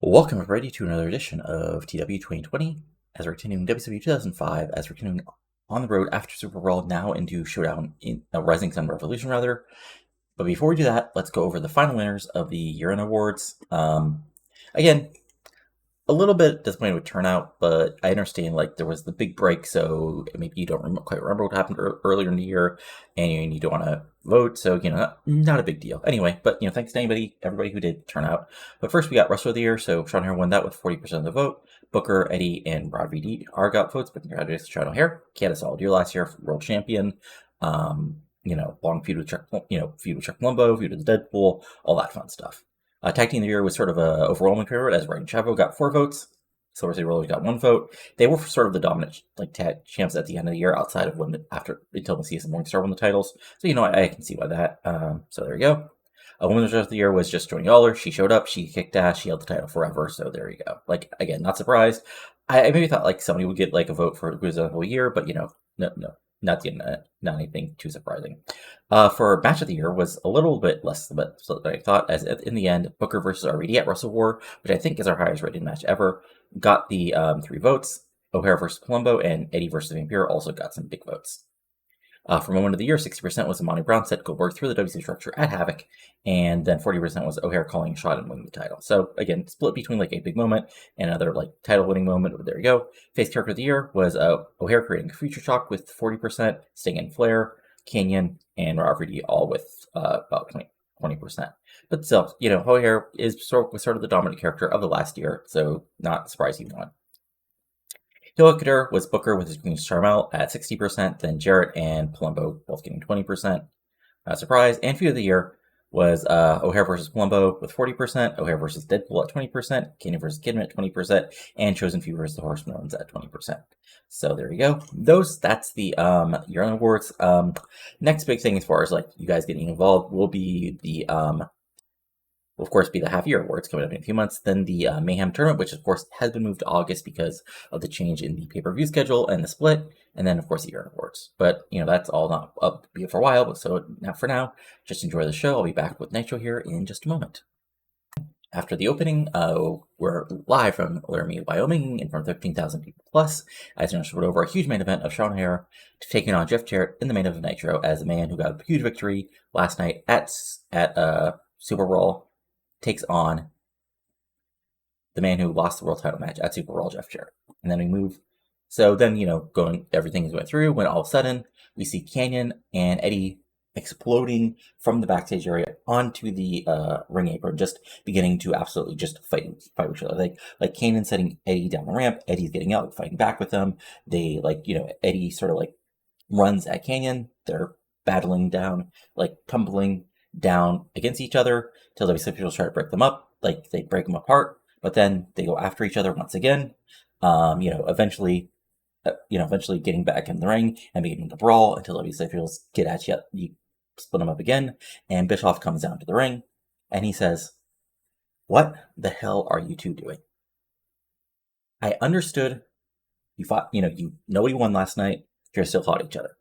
Welcome everybody to another edition of TEW 2020, as we're continuing WCW 2005, as we're continuing on the road after Superbrawl, now into Showdown in Rising Sun Revolution, rather. But before we do that, let's go over the final winners of the year-end awards. Again, a little bit disappointed with turnout, but I understand like there was the big break, so maybe you don't quite remember what happened earlier in the year, and you don't want to vote, so not a big deal. Anyway, but thanks to everybody who did turn out. But first, we got Wrestler of the Year, so Sean O'Haire won that with 40% of the vote. Booker, Eddie, and Rod VD got votes, but congratulations to Sean O'Haire. He had a solid year last year, world champion. Long feud with Chuck, feud with Chuck Palumbo, feud with Deadpool, all that fun stuff. Tag Team of the Year was sort of a overwhelming favorite, as Red Chavo got 4 votes. Silver City Rollers got 1 vote. They were sort of the dominant tag champs at the end of the year, outside of until Macias and Morningstar won the titles. So I can see why that. So there you go. Women's Wrestler of the Year was just Joanie Lawler. She showed up, she kicked ass, she held the title forever. So there you go. Again, not surprised. I maybe thought somebody would get a vote for Who's the whole year, but no. Not anything too surprising. For Match of the Year was a little bit less than I thought, as in the end, Booker versus RVD at Wrestle War, which I think is our highest rated match ever, got the 3 votes. O'Haire versus Palumbo and Eddie versus Vampire also got some big votes. For Moment of the Year, 60% was Monty Brown set Goldberg through the WC structure at Havoc, and then 40% was O'Haire calling a shot and winning the title. So again, split between a big moment and another title winning moment. But there you go. Face Character of the Year was O'Haire creating a Future Shock with 40%, Sting and Flair, Kanyon, and RVD all with about 20%. But still, O'Haire is sort of the dominant character of the last year, so not surprised he won. Heel was Booker with his Queen Charmel at 60%, then Jarrett and Palumbo both getting 20%. Surprise. And Feud of the Year was O'Haire versus Palumbo with 40%, O'Haire versus Deadpool at 20%, Kanyon versus Kidman at 20%, and Chosen Few versus the Horsemen at 20%. So there you go. That's the year-end awards. Next big thing as far as you guys getting involved will be the will of course be the half-year awards coming up in a few months. Then the Mayhem tournament, which of course has been moved to August because of the change in the pay-per-view schedule and the split. And then of course the year-end awards. But that's all not up for a while. But so now for now, just enjoy the show. I'll be back with Nitro here in just a moment. After the opening, we're live from Laramie, Wyoming, in front of 13,000 people plus, as we went over a huge main event of Sean O'Haire taking on Jeff Jarrett in the main event of Nitro as the man who got a huge victory last night at Superbrawl takes on the man who lost the world title match at Superbrawl, Jeff Jarrett. And then we move. So then, everything is going through when all of a sudden we see Kanyon and Eddie exploding from the backstage area onto the ring apron, just beginning to absolutely just fight each other. Like Kanyon setting Eddie down the ramp, Eddie's getting out, fighting back with them. They Eddie sort of runs at Kanyon. They're battling down, tumbling down against each other till the officials try to break them up. They break them apart, but then they go after each other once again. Eventually getting back in the ring and beginning to brawl until the officials get at you. You split them up again, and Bischoff comes down to the ring, and he says, "What the hell are you two doing? I understood you fought. Nobody won last night. You still fought each other,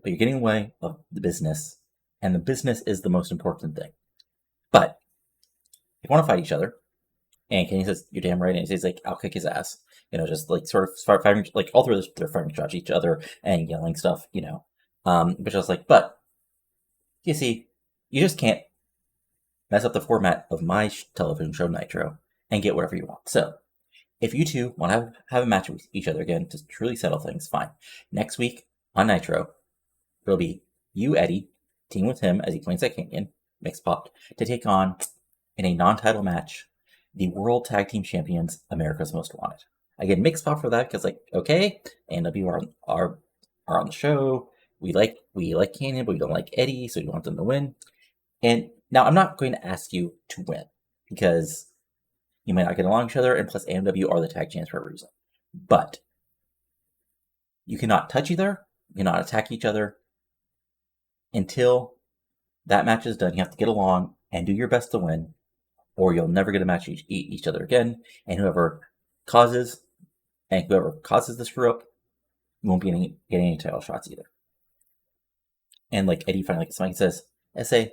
but you're getting away of the business, and the business is the most important thing. But if you want to fight each other," and Kenny says, "You're damn right," and he says, "I'll kick his ass." Sort of start fighting, all through this, they're fighting at each other and yelling stuff, But I was but you see, you just can't mess up the format of my television show Nitro and get whatever you want. So if you two want to have a match with each other again to truly settle things, fine. Next week on Nitro, it'll be you, Eddie, team with him as he points at Kanyon, mixed popped, to take on, in a non-title match, the World Tag Team Champions, America's Most Wanted. Again, mixed pop for that because, okay, AEW are on the show. We like Kanyon, but we don't like Eddie, so we want them to win. And now I'm not going to ask you to win because you might not get along with each other, and plus AEW are the tag champs for a reason. But you cannot touch each other, you cannot attack each other until that match is done. You have to get along and do your best to win, or you'll never get a match each other again. And whoever causes the screw up won't be getting any title shots either. And Eddie finally somebody says, "SA,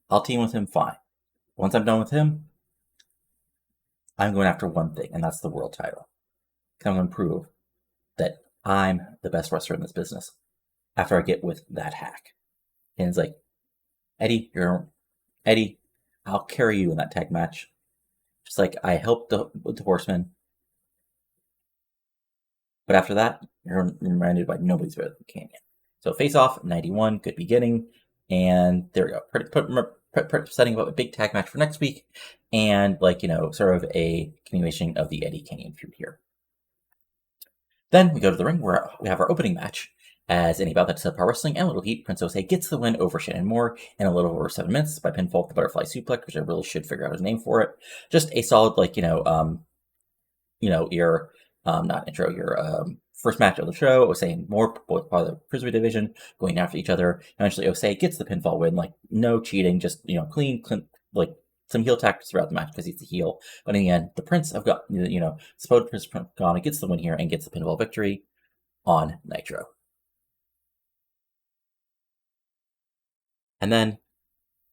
I'll team with him, fine. Once I'm done with him, I'm going after one thing, and that's the world title. I'm going to prove that I'm the best wrestler in this business after I get with that hack. And it's like, Eddie, I'll carry you in that tag match. Just like I helped the Horsemen. But after that, you're reminded by nobody's better than Kanyon. So face off, 91, good beginning. And there we go. Setting up a big tag match for next week. And sort of a continuation of the Eddie Kanyon feud here. Then we go to the ring where we have our opening match. As any bout that's Power Wrestling and Little Heat, Prince Jose gets the win over Shannon Moore in a little over 7 minutes by pinfall with the butterfly suplex, which I really should figure out his name for it. Just a solid, your not intro, your first match of the show. Jose and Moore, both part of the Cruiserweight division, going after each other. Eventually, Jose gets the pinfall win, no cheating, just clean, some heel tactics throughout the match because he's the heel. But in the end, the Prince of God, supposed Prince of God gets the win here and gets the pinfall victory on Nitro. And then,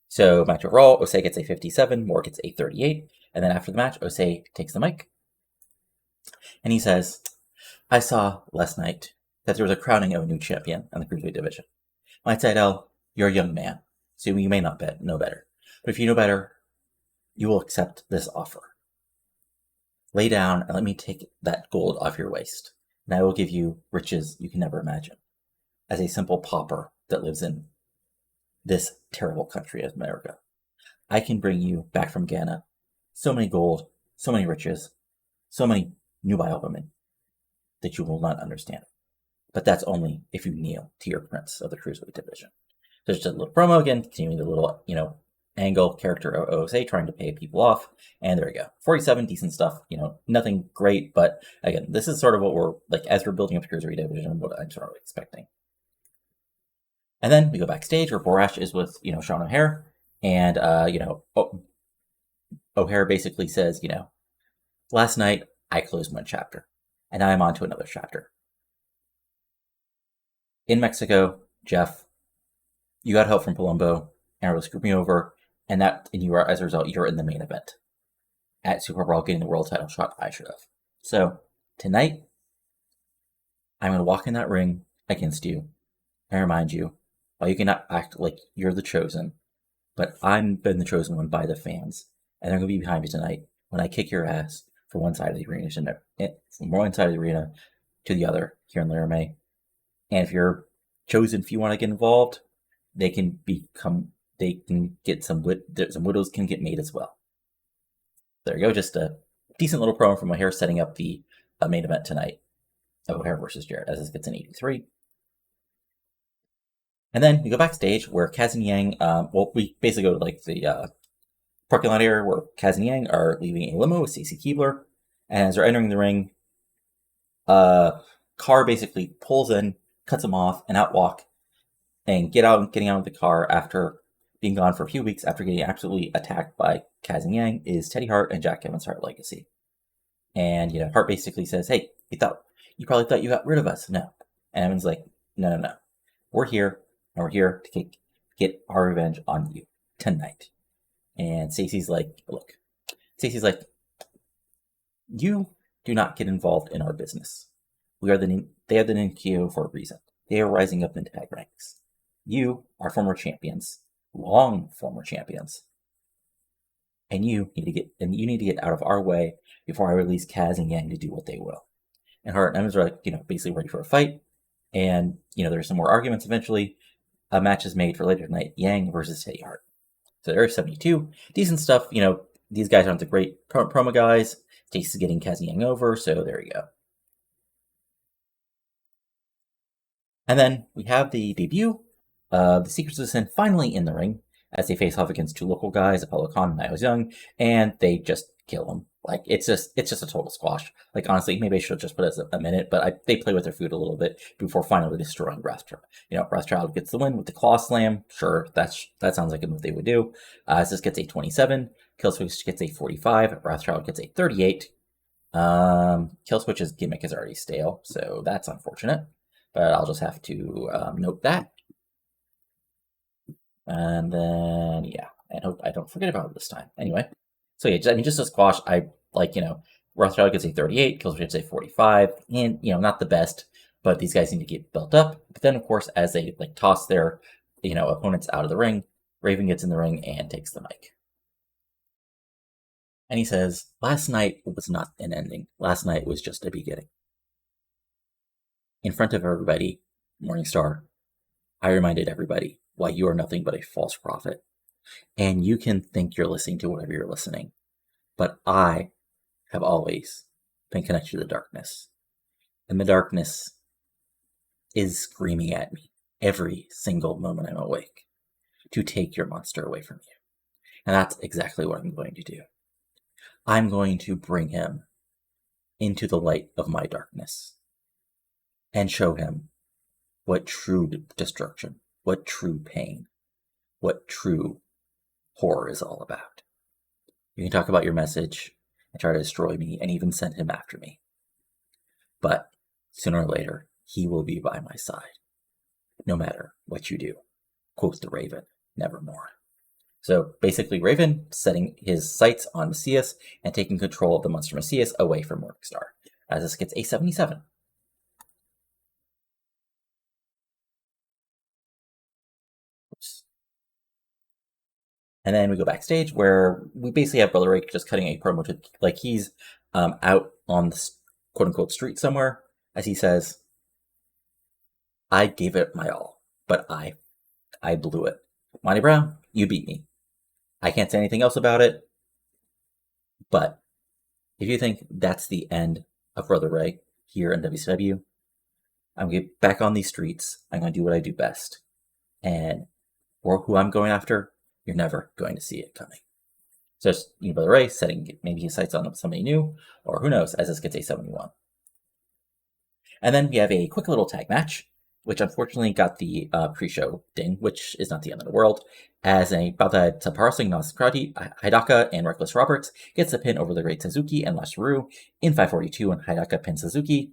so match overall, Jose gets a 57, Moore gets a 38. And then after the match, Jose takes the mic. And he says, I saw last night that there was a crowning of a new champion in the Cruiserweight division. My title, you're a young man, so you may not know better. But if you know better, you will accept this offer. Lay down and let me take that gold off your waist, and I will give you riches you can never imagine. As a simple pauper that lives in this terrible country of America, I can bring you back from Ghana so many gold, so many riches, so many nubile women that you will not understand. But that's only if you kneel to your prince of the Cruiserweight division. So just a little promo again, continuing the little, angle character of Jose trying to pay people off. And there we go. 47, decent stuff. Nothing great, but again, this is sort of what we're, as we're building up the Cruiserweight division, what I'm sort of expecting. And then we go backstage where Borash is with, Sean O'Haire. And, O'Haire basically says, last night I closed one chapter, and now I'm on to another chapter. In Mexico, Jeff, you got help from Palumbo, and really screwed me over, and you are, as a result, you're in the main event at Superbrawl, getting the world title shot I should have. So tonight, I'm going to walk in that ring against you and remind you, while you cannot act like you're the chosen, but I've been the chosen one by the fans, and they're going to be behind me tonight when I kick your ass from one side of the arena to the other here in Laramie. And if you're chosen, if you want to get involved, they can get some widows can get made as well. There you go, just a decent little promo from O'Haire setting up the main event tonight of O'Haire versus Jarrett, as this gets an 83. And then we go backstage where Kaz and Yang, we basically go to the parking lot area where Kaz and Yang are leaving a limo with Stacy Kiebler. And as they're entering the ring, car basically pulls in, cuts them off, and outwalk and getting out of the car after being gone for a few weeks after getting absolutely attacked by Kaz and Yang is Teddy Hart and Jack Evans' Hart Legacy. And, Hart basically says, hey, you probably thought you got rid of us. No. And Evans like, no. We're here, and we're here to get our revenge on you tonight. And Stacy's like, you do not get involved in our business. They are the Ninkyo for a reason. They are rising up in tag ranks. You are former champions, long former champions, and you need to get out of our way before I release Kaz and Yang to do what they will. And Hart and Evans are basically ready for a fight. And there's some more arguments eventually. A match is made for later tonight: Yang versus Teddy Hart. So there's 72, decent stuff. These guys aren't the great promo guys. Stacy's getting Kaz and Yang over, so there you go. And then we have the debut of the Secrets of the Sin finally in the ring as they face off against two local guys, Apollo Khan and Niles Young, and they just kill them. It's just a total squash. Honestly, maybe I should have just put it as a minute, but they play with their food a little bit before finally destroying Rothschild. Rothschild gets the win with the claw slam. Sure, that sounds like a move they would do. This gets a 27. Killswitch gets a 45. Rothschild gets a 38. Killswitch's gimmick is already stale, so that's unfortunate. But I'll just have to note that. And then, and hope I don't forget about it this time. Anyway, so yeah, just a squash. I like, Rothschild gets a 38, Killswitch gets a 45, and, not the best, but these guys need to get built up. But then, of course, as they, toss their, opponents out of the ring, Raven gets in the ring and takes the mic. And he says, last night was not an ending. Last night was just a beginning. In front of everybody, Morningstar, I reminded everybody why you are nothing but a false prophet. And you can think you're listening to whatever you're listening, but I have always been connected to the darkness. And the darkness is screaming at me every single moment I'm awake to take your monster away from you. And that's exactly what I'm going to do. I'm going to bring him into the light of my darkness and show him what true destruction, what true pain, what true horror is all about. You can talk about your message and try to destroy me and even send him after me. But sooner or later, he will be by my side, no matter what you do. Quote the Raven, nevermore. So basically, Raven setting his sights on Macias and taking control of the monster Macias away from Morningstar, as this gets a 77. Oops. And then we go backstage where we basically have Brother Ray just cutting a promo to, like, he's out on the quote-unquote street somewhere, as he says, I gave it my all, but I blew it. Monty Brown, you beat me. I can't say anything else about it, but if you think that's the end of Brother Ray here in WCW, I'm going to get back on these streets. I'm going to do what I do best. And or who I'm going after, you're never going to see it coming. So just, Brother Ray setting maybe his sights on somebody new, or who knows, as this gets a 71. And then we have a quick little tag match, which unfortunately got the pre-show ding, which is not the end of the world, as Bata Taparasing Naskrati, Hidaka, and Reckless Roberts gets the pin over the Great Suzuki and LaRue in 542, and Hidaka pins Suzuki.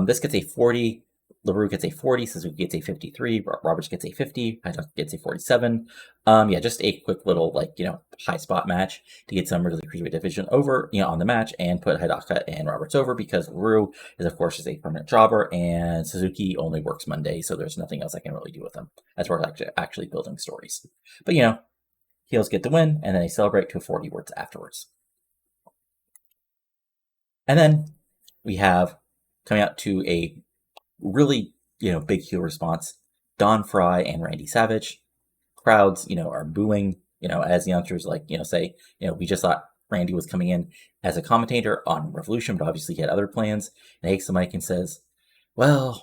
This gets a 40, LaRue gets a 40, Suzuki gets a 53, Roberts gets a 50, Hidaka gets a 47. Just a quick little, high spot match to get some of the Cruiserweight division over, on the match and put Hidaka and Roberts over, because LaRue is, of course, a permanent jobber and Suzuki only works Monday, so there's nothing else I can really do with him as far as actually building stories. But, heels get the win, and then they celebrate to 40 words afterwards. And then we have, coming out to a really, big heel response, Don Frye and Randy Savage. Crowds, are booing, as the announcers say, we just thought Randy was coming in as a commentator on Revolution, but obviously he had other plans. And he takes the mic and says, well.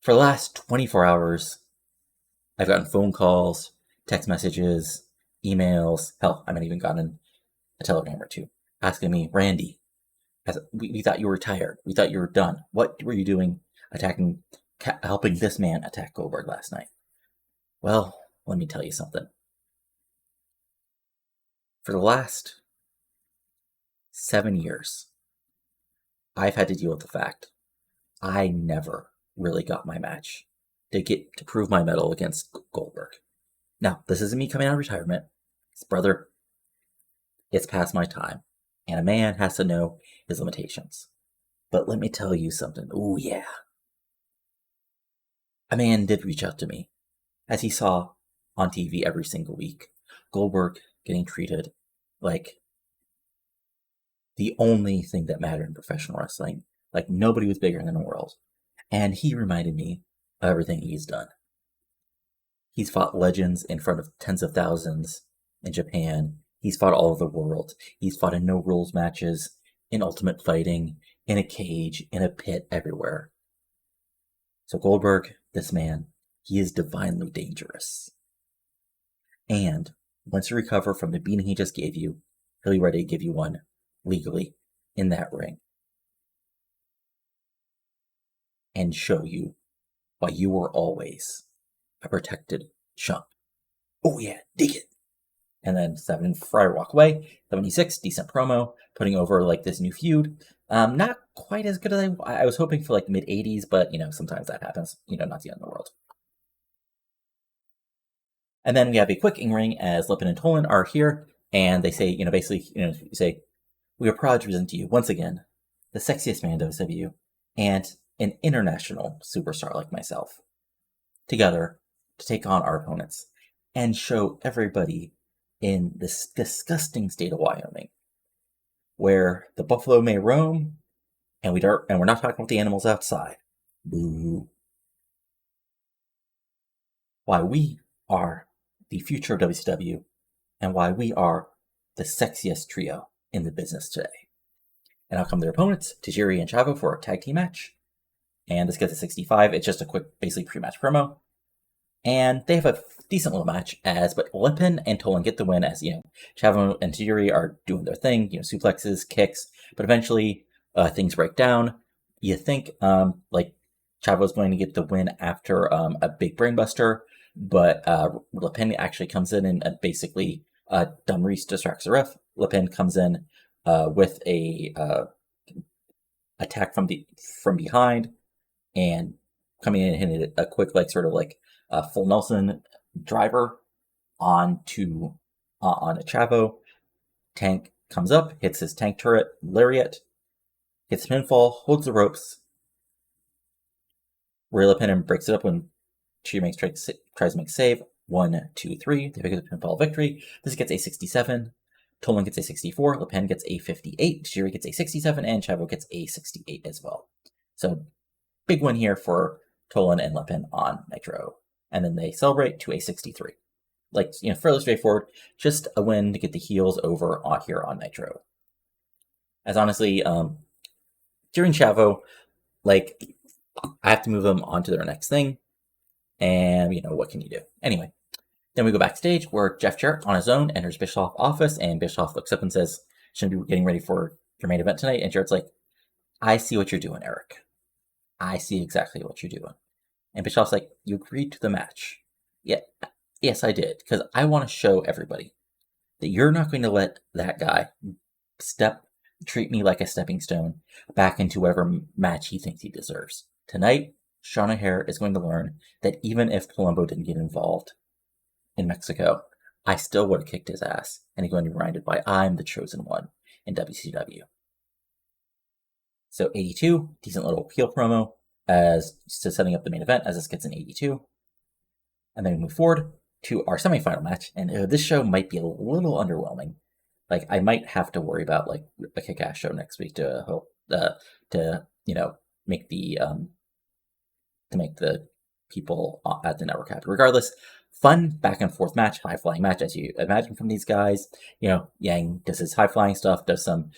For the last 24 hours, I've gotten phone calls, text messages, emails. Hell, I haven't even gotten a telegram or two asking me, Randy, we thought you were retired. We thought you were done. What were you doing helping this man attack Goldberg last night? Well, let me tell you something. For the last 7 years, I've had to deal with the fact I never really got my match to prove my mettle against Goldberg. Now, this isn't me coming out of retirement. It's, brother, it's past my time, and a man has to know his limitations. But let me tell you something. Oh, yeah. A man did reach out to me, as he saw on TV every single week, Goldberg getting treated like the only thing that mattered in professional wrestling, like nobody was bigger than the world. And he reminded me of everything he's done. He's fought legends in front of tens of thousands in Japan. He's fought all over the world. He's fought in no rules matches, in ultimate fighting, in a cage, in a pit, everywhere. So Goldberg, this man, he is divinely dangerous. And once you recover from the beating he just gave you, he'll be ready to give you one legally in that ring. And show you why you were always a protected chump. Oh yeah, dig it. And then 7 Fryer walk away. 76, decent promo, putting over this new feud. Not quite as good as I was hoping for, mid 80s, but sometimes that happens. Not the end of the world. And then we have a quick in-ring as Lippin and Tolan are here. And they say, basically, say, we are proud to present to you once again the sexiest man in WCW and an international superstar like myself, together to take on our opponents and show everybody in this disgusting state of Wyoming, where the buffalo may roam, and we're not talking about the animals outside. Boo. Why we are the future of WCW, and why we are the sexiest trio in the business today. And out come their opponents, Tajiri and Chavo, for a tag team match. And this gets a 65. It's just a quick, basically pre-match promo. And they have a decent little match, but Lippin and Tolan get the win as, Chavo and Tajiri are doing their thing, suplexes, kicks, but eventually things break down. You think, Chavo's going to get the win after a big brainbuster, but Lippin actually comes in and basically Dumb Reese distracts the ref. Lippin comes in with a attack from behind, and coming in and hitting a quick full Nelson driver onto Chavo. Tank comes up, hits his tank turret, lariat, hits pinfall, holds the ropes. Ray Lippin breaks it up when she tries to make a save. 1, 2, 3. They pick up the pinfall victory. This gets a 67. Tolan gets a 64. Lippin gets a 58. Tajiri gets a 67, and Chavo gets a 68 as well. So big win here for Tolan and Lippin on Nitro. And then they celebrate to a 63. Fairly straightforward. Just a win to get the heels over here on Nitro. As honestly, during Chavo, I have to move them on to their next thing. And, what can you do? Anyway, then we go backstage where Jeff Jarrett on his own enters Bischoff's office, and Bischoff looks up and says, shouldn't be getting ready for your main event tonight. And Jarrett's like, I see what you're doing, Eric. I see exactly what you're doing. And Bischoff's like, you agreed to the match. Yeah, yes, I did, because I want to show everybody that you're not going to let that guy treat me like a stepping stone back into whatever match he thinks he deserves. Tonight, Sean O'Hare is going to learn that even if Palumbo didn't get involved in Mexico, I still would have kicked his ass, and he's going to be reminded why I'm the chosen one in WCW. So 82, decent little heel promo as to setting up the main event as this gets an 82. And then we move forward to our semifinal match, and this show might be a little underwhelming. I might have to worry about a kick-ass show next week to make the people at the network happy. Regardless, fun back and forth match, high flying match as you imagine from these guys. Yang does his high flying stuff, does some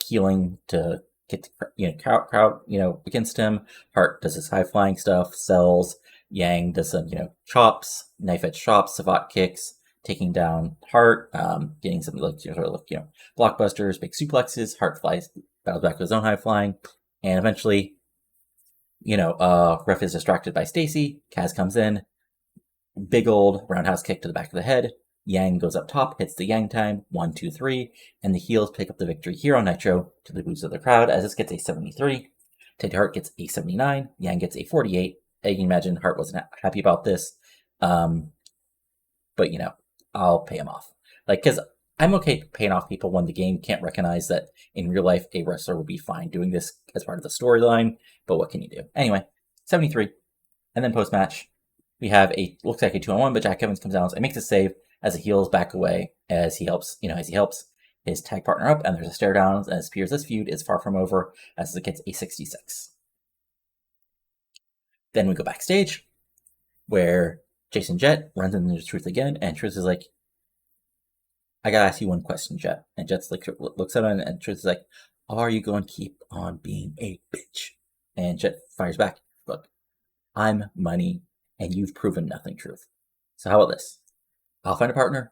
healing to get the crowd against him. Hart does his high flying stuff, sells. Yang does some chops, knife edge chops, savate kicks, taking down Hart, getting some blockbusters, big suplexes. Hart battles back with his own high flying, and eventually, ref is distracted by Stacy. Kaz comes in, big old roundhouse kick to the back of the head. Yang goes up top, hits the Yang time, 1, 2, 3, and the heels pick up the victory here on Nitro to the boost of the crowd as this gets a 73. Teddy Hart gets a 79. Yang gets a 48. You can imagine Hart wasn't happy about this, but I'll pay him off. Because I'm okay paying off people when the game can't recognize that in real life a wrestler would be fine doing this as part of the storyline, but what can you do? Anyway, 73. And then post-match, we have looks like a 2-on-1, but Jack Evans comes down and makes a save as the heels back away as he helps his tag partner up, and there's a stare down, and it appears this feud is far from over as it gets a 66. Then we go backstage where Jason Jett runs into Truth again, and Truth is like, I gotta ask you one question, Jet. And Jet's looks at him, and Truth is like, are you going to keep on being a bitch? And Jet fires back, look, I'm money, and you've proven nothing, Truth. So how about this? I'll find a partner,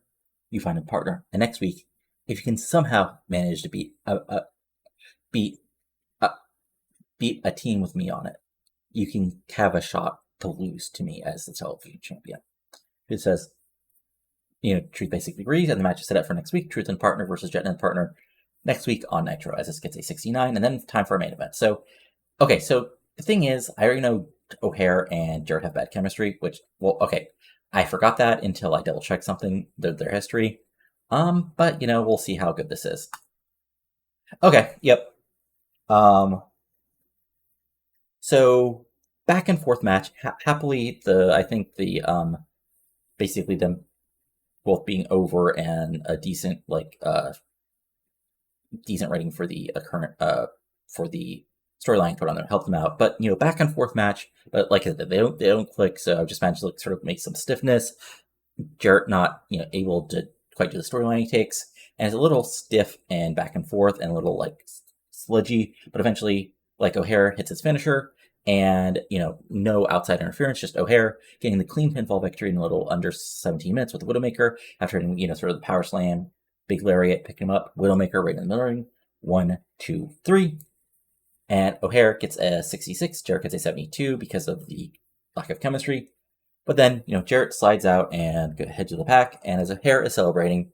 you find a partner, and next week, if you can somehow manage to beat a team with me on it, you can have a shot to lose to me as the television champion. It says, Truth basically agrees, and the match is set up for next week. Truth and partner versus Jet and partner next week on Nitro, as this gets a 69, and then time for a main event. So the thing is, I already know O'Hare and Jarrett have bad chemistry, I forgot that until I double-checked something, their history. But we'll see how good this is. Okay, yep. So back and forth match. Happily, I think basically them both being over and a decent decent rating for the current for the storyline put on there helped them out. But back and forth match. But like I said, they don't click. So I've just managed to sort of make some stiffness. Jarrett not able to quite do the storyline he takes, and it's a little stiff and back and forth and a little sludgy. But eventually, O'Hare hits his finisher, and no outside interference, just O'Hare getting the clean pinfall victory in a little under 17 minutes with the Widowmaker after hitting sort of the power slam, big lariat, picking him up, Widowmaker right in the middle ring, 1, 2, 3, and O'Hare gets a 66, Jarrett gets a 72 because of the lack of chemistry. But then, Jarrett slides out and heads to the pack, and as O'Hare is celebrating,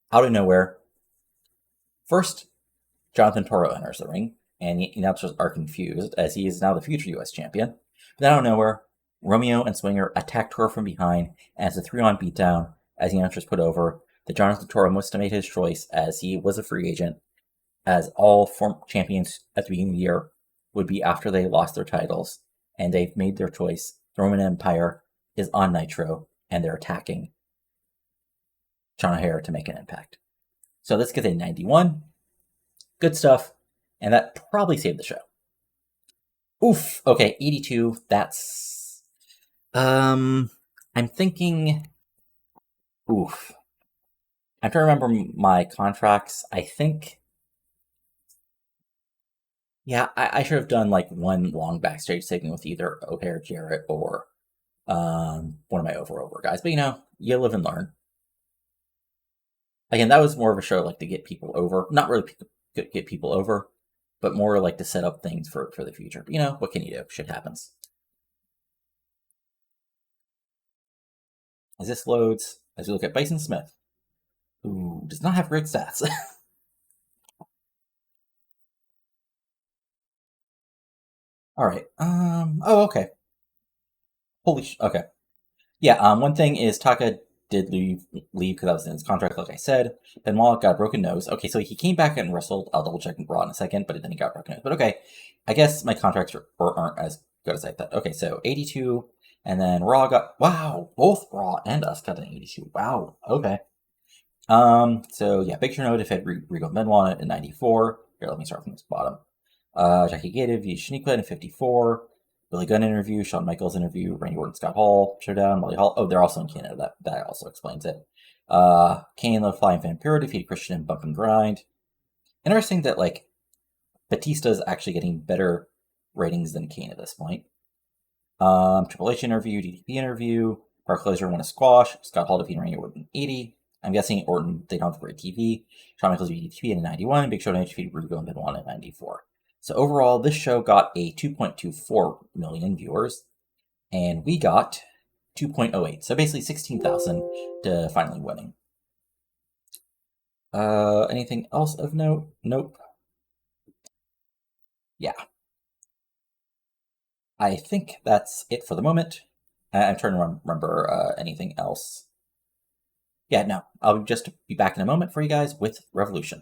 out of nowhere, first, Jonathan Toro enters the ring, and the announcers are confused, as he is now the future U.S. champion. But then out of nowhere, Romeo and Swinger attack Toro from behind, and it's a 3-on beatdown, as the announcers put over that Jonathan Toro must have made his choice, as he was a free agent, as all former champions at the beginning of the year would be after they lost their titles, and they've made their choice. The Roman Empire is on Nitro, and they're attacking John O'Hare to make an impact. So this gets a 91. Good stuff, and that probably saved the show. Oof. Okay, 82. That's I'm thinking. Oof. I'm trying to remember my contracts. I think. Yeah, I should have done one long backstage segment with either O'Hare, Jarrett, or one of my over guys. But you live and learn. Again, that was more of a show to get people over. Not really get people over, but more to set up things for the future. But what can you do? Shit happens. As this loads, as we look at Bison Smith, who does not have great stats. All right. Oh, okay. Holy okay. Yeah. One thing is Taka did leave because that was in his contract, like I said. Benoit got a broken nose. Okay, so he came back and wrestled. I'll double check and Raw in a second, but then he got a broken nose. But okay, I guess my contracts aren't as good as I thought. Okay, so 82, and then Raw got both Raw and us got an 82. Wow. Okay. So yeah, Big Show defeated Rigo Benoit in 94. Here, let me start from this bottom. Jackie Gative v. Shaniqua in 54. Billy Gunn interview, Shawn Michaels interview, Randy Orton, Scott Hall, Showdown, Molly Hall. Oh, they're also in Canada. That also explains it. Kane, the Flying Vampiro defeated Christian in Bump and Grind. Interesting that Batista's actually getting better ratings than Kane at this point. Triple H interview, DDP interview, Brock Lesnar won a squash, Scott Hall defeated Randy Orton in 80. I'm guessing Orton, they don't have great TV. Shawn Michaels beat DDP in 91, Big Show defeated Rugo and Benoit in 94. So overall, this show got a 2.24 million viewers, and we got 2.08. So basically 16,000 to finally winning. Anything else of note? Nope. Yeah. I think that's it for the moment. I'm trying to remember anything else. Yeah, no. I'll just be back in a moment for you guys with Revolution.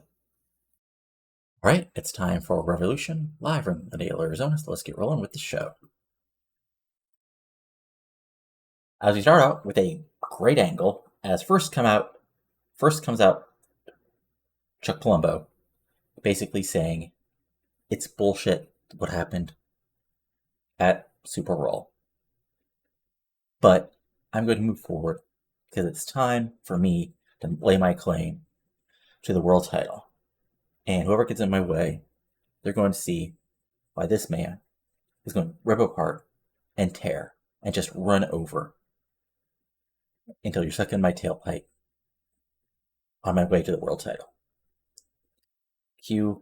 All right, it's time for Revolution, live from Glendale, Arizona. So let's get rolling with the show. As we start out with a great angle, as first comes out Chuck Palumbo, basically saying it's bullshit what happened at Superbrawl. But I'm going to move forward because it's time for me to lay my claim to the world title. And whoever gets in my way, they're going to see why this man is going to rip apart and tear and just run over until you're stuck in my tailpipe on my way to the world title. Cue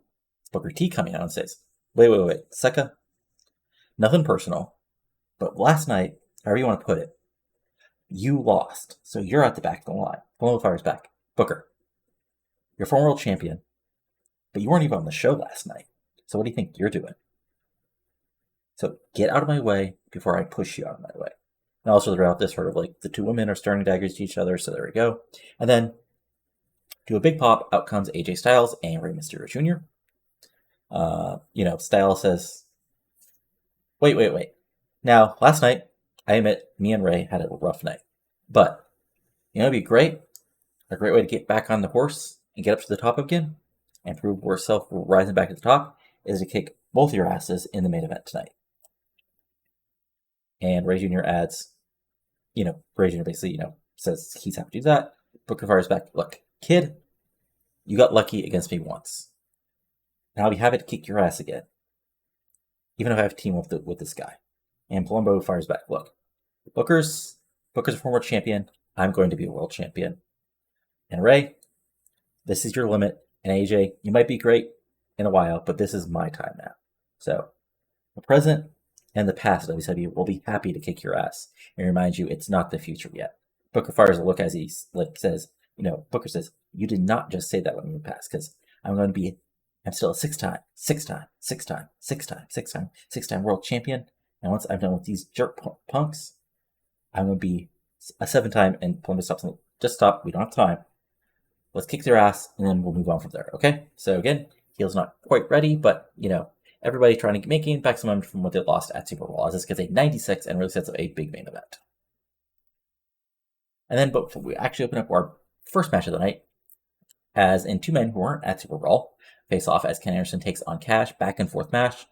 Booker T coming out and says, wait, Seka, nothing personal, but last night, however you want to put it, you lost, so you're at the back of the line. Palumbo fires back. Booker, you're former world champion, but you weren't even on the show last night. So what do you think you're doing? So get out of my way before I push you out of my way. And also throughout this sort of the two women are staring daggers to each other, so there we go. And then To a big pop, out comes AJ Styles and Rey Mysterio Jr. Styles says, wait. Now, last night, I admit, me and Rey had a rough night. But, it'd be great. A great way to get back on the horse and get up to the top again and prove we're rising back to the top is to kick both your asses in the main event tonight. And Rey Jr. adds, Rey Jr. basically, says he's happy to do that. Booker fires back, look, kid, you got lucky against me once. And I'll be happy to kick your ass again. Even if I have to team up with this guy. And Palumbo fires back, look, Booker's a former champion. I'm going to be a world champion. And Rey, this is your limit. And AJ, you might be great in a while, but this is my time now. So, the present and the past of WCW will be happy to kick your ass and remind you it's not the future yet. Booker fires a look as he says, Booker says, you did not just say that when you passed, because I'm still a six-time world champion. And once I'm done with these jerk punks, I'm going to be a 7-time, and Palumbo stops and just stop. We don't have time. Let's kick their ass, and then we'll move on from there, okay? So again, heel's not quite ready, but, everybody trying to gain back some momentum from what they lost at Superbrawl, as this gets a 96 and really sets up a big main event. And then, but we actually open up our first match of the night, as in two men who weren't at Superbrawl face off as Ken Anderson takes on Cash, back and forth match.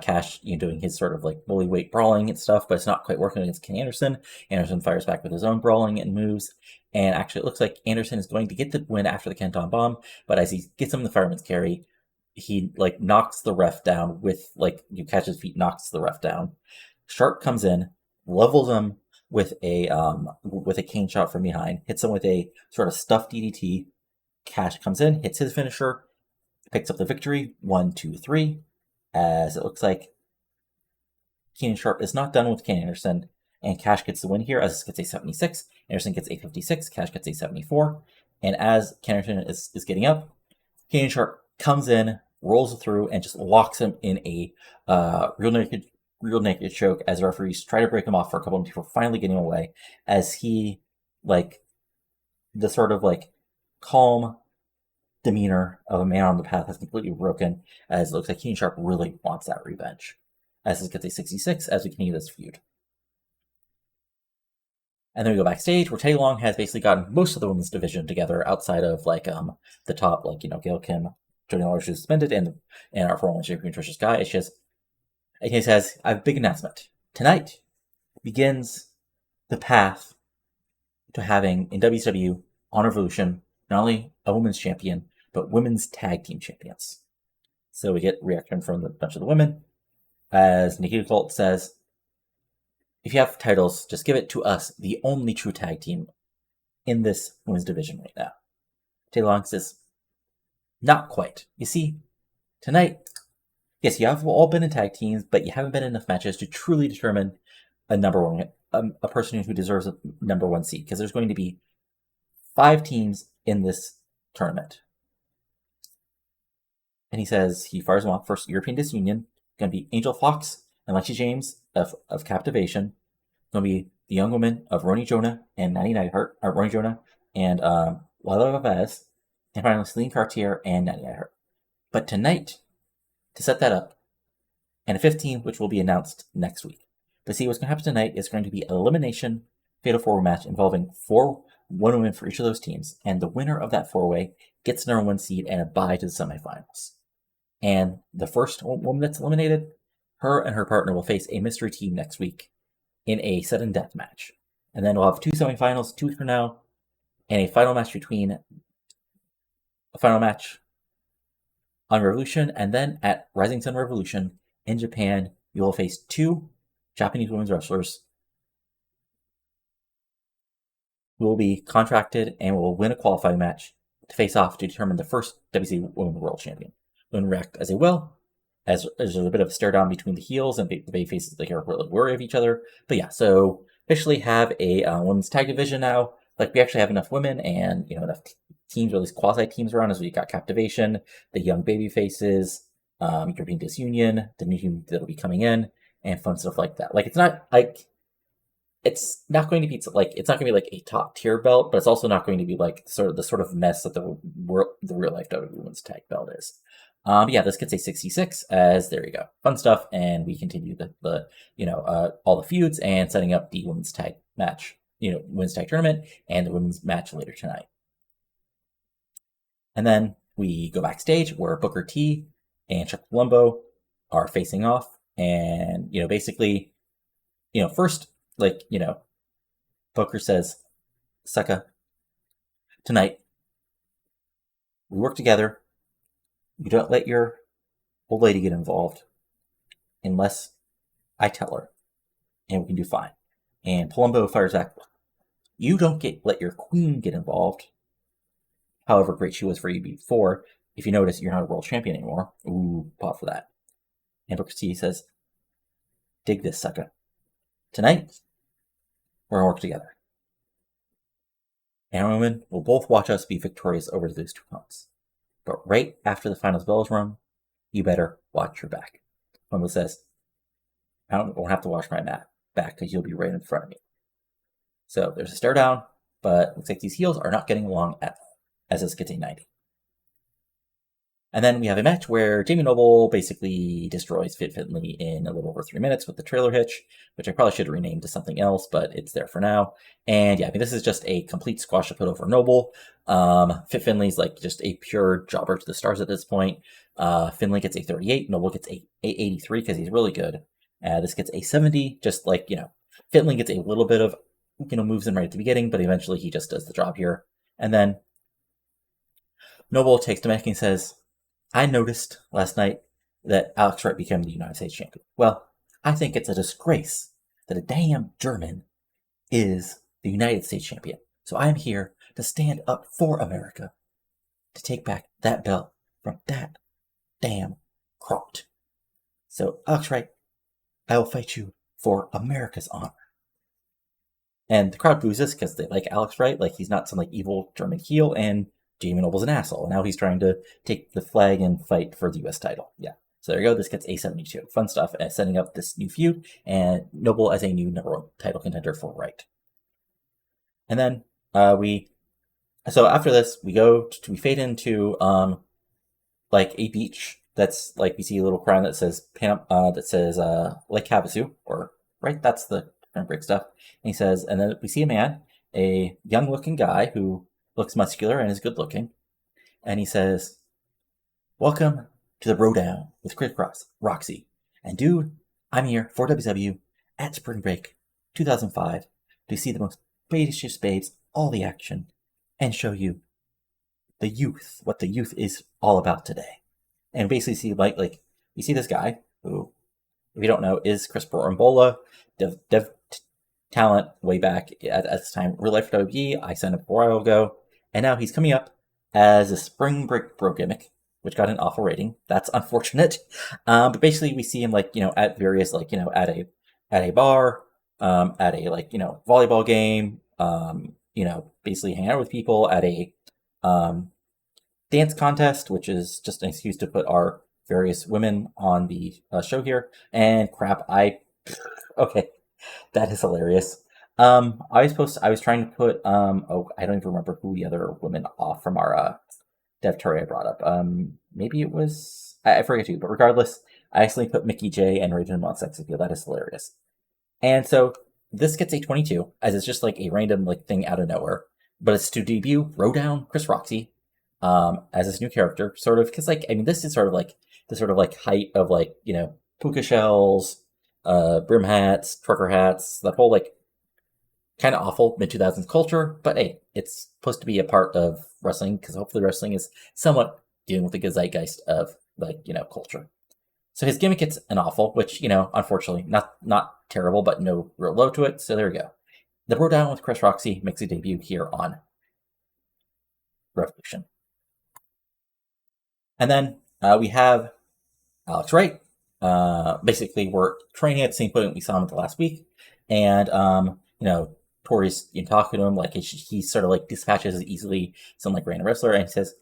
Cash, doing his sort of like bully weight brawling and stuff, but it's not quite working against Ken Anderson. Anderson fires back with his own brawling and moves, and actually it looks like Anderson is going to get the win after the Kenton Bomb, but as he gets him in the fireman's carry, he knocks the ref down with catches feet, knocks the ref down. Sharp comes in, levels him with a cane shot from behind, hits him with a sort of stuffed DDT. Cash comes in, hits his finisher, picks up the victory, 1, 2, 3, as it looks like Keenan Sharp is not done with Ken Anderson, and Cash gets the win here, as this gets a 76, Anderson gets a 56, Cash gets a 74, and as Ken Anderson is getting up, Keenan Sharp comes in, rolls through, and just locks him in a real naked choke as referees try to break him off for a couple of people, finally getting away, as he, the sort of calm demeanor of a man on the path has completely broken, as it looks like Keenan Sharp really wants that revenge. As this gets a 66 as we continue this feud. And then we go backstage where Teddy Long has basically gotten most of the women's division together outside of the top, Gail Kim, Jody Lawler, who's suspended, and our former champion Tricia Sky. And he says, I have a big announcement. Tonight begins the path to having in WCW on Revolution not only a women's champion, but women's tag team champions. So we get reaction from a bunch of the women, as Nikita Colt says, if you have titles, just give it to us, the only true tag team in this women's division right now. Teddy Long says, not quite. You see, tonight, yes, you have all been in tag teams, but you haven't been in enough matches to truly determine a number one, a person who deserves a number one seed, because there's going to be 5 teams in this tournament. And he says, he fires them off. First, European Disunion, going to be Angel Fox and Lexi James of Captivation. Going to be the young women of Roni Jonah and Natty Neidhart, or Roni Jonah and Lila Vaz, and finally Celine Cartier and Natty Neidhart. But tonight, to set that up, and a 15, which will be announced next week. But see, what's going to happen tonight is going to be an elimination fatal 4-way match involving 4 women for each of those teams, and the winner of that 4-way gets the number 1 seed and a bye to the semifinals. And the first woman that's eliminated, her and her partner will face a mystery team next week in a sudden death match. And then we'll have 2 semifinals 2 weeks from now, and a final match on Revolution, and then at Rising Sun Revolution in Japan, you will face 2 Japanese women's wrestlers who will be contracted and will win a qualifying match to face off to determine the first WC Women's World Champion. Women react as well, as there's a bit of a stare down between the heels and the baby faces. They are really worried of each other. But yeah, so officially have a women's tag division now. We actually have enough women and enough teams, or at least quasi teams around, as we got Captivation, the young baby faces, European Disunion, the new team that'll be coming in, and fun stuff like that. It's not it's not going to be like it's not going to be like a top tier belt, but it's also not going to be like the sort of mess that the real life WWE Women's Tag Belt is. Yeah, this gets a 66 as there you go, fun stuff, and we continue the all the feuds and setting up the women's tag match, women's tag tournament and the women's match later tonight. And then we go backstage where Booker T and Chuck Palumbo are facing off, and basically, first Booker says, "Sucker, tonight we work together. You don't let your old lady get involved unless I tell her, and we can do fine." And Palumbo fires back, "You don't let your queen get involved, however great she was for you before. If you notice, you're not a world champion anymore." Ooh, pop for that. And Booker T says, "Dig this, sucker. Tonight, we're going to work together. And women will both watch us be victorious over those two opponents. But right after the finals bell is rung, you better watch your back." Palumbo says, "I won't have to watch my back because you'll be right in front of me." So there's a stare down, but looks like these heels are not getting along at all, as this gets a 90. And then we have a match where Jamie Noble basically destroys Fit Finlay in a little over 3 minutes with the trailer hitch, which I probably should have renamed to something else, but it's there for now. And yeah, this is just a complete squash to put over Noble. Fit Finlay's like just a pure jobber to the stars at this point. Finlay gets a 38, Noble gets a 83 because he's really good. This gets a 70, just like, Finlay gets a little bit of, moves in right at the beginning, but eventually he just does the job here. And then Noble takes to mic and says, "I noticed last night that Alex Wright became the United States champion. Well, I think it's a disgrace that a damn German is the United States champion. So I'm here to stand up for America, to take back that belt from that damn croat. So, Alex Wright, I will fight you for America's honor." And the crowd boos us because they like Alex Wright, like he's not some like evil German heel, and Jamie Noble's an asshole. Now he's trying to take the flag and fight for the U.S. title. Yeah. So there you go. This gets a 72. Fun stuff as setting up this new feud and Noble as a new number one title contender for Wright. And then so after this, we fade into like a beach that's like we see a little crown that says Lake Havasu, or right, that's the break stuff. And he says, and then we see a man, a young looking guy who looks muscular and is good looking, and he says, "Welcome to the Rowdown with Chris Roxy. And dude, I'm here for WCW at Spring Break 2005 to see the most British spades, all the action, and show you the youth, what the youth is all about today." And basically see like we see this guy who, if you don't know, is Chris Borambola, dev talent way back at this time, real life for WWE. I signed up a while ago, and now he's coming up as a Spring Break Bro gimmick, which got an awful rating. That's unfortunate. But basically, we see him at various at a bar, at a volleyball game, basically hang out with people at a dance contest, which is just an excuse to put our various women on the show here. And crap, okay, that is hilarious. I was trying to put I don't even remember who the other women off from our Dev Turi I brought up. Maybe it was I forget who, but regardless, I accidentally put Mickey J and Raven on sex appeal. That is hilarious. And so this gets a 22, as it's just like a random thing out of nowhere. But it's to debut Rowdown Chris Roxy as this new character, sort of, because this is sort of like the height of puka shells, brim hats, trucker hats, that whole kind of awful mid-2000s culture. But hey, it's supposed to be a part of wrestling, because hopefully wrestling is somewhat dealing with the zeitgeist of culture. So his gimmick gets an awful, which unfortunately not terrible, but no real low to it. So there we go. The Rowdown with Chris Roxy makes a debut here on Revolution. And then we have Alex Wright. Basically, we're training at the same point we saw him at the last week, and Tori's talking to him he sort of dispatches as easily some random wrestler, and he says,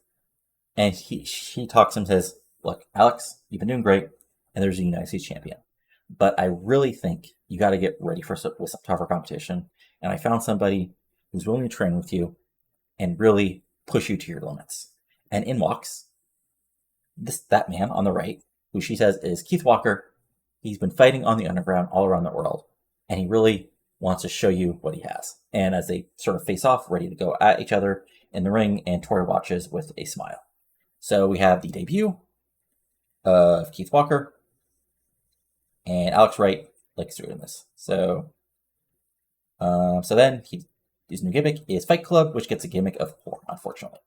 and he talks to him and says, "Look, Alex, you've been doing great, and there's a United States champion, but I really think you got to get ready with some tougher competition. And I found somebody who's willing to train with you and really push you to your limits. And in walks that man on the right, who she says is Keith Walker. He's been fighting on the underground all around the world, and he really wants to show you what he has. And as they sort of face off, ready to go at each other in the ring, and Tori watches with a smile. So we have the debut of Keith Walker, and Alex Wright likes doing this. So then his new gimmick is Fight Club, which gets a gimmick of 4, unfortunately.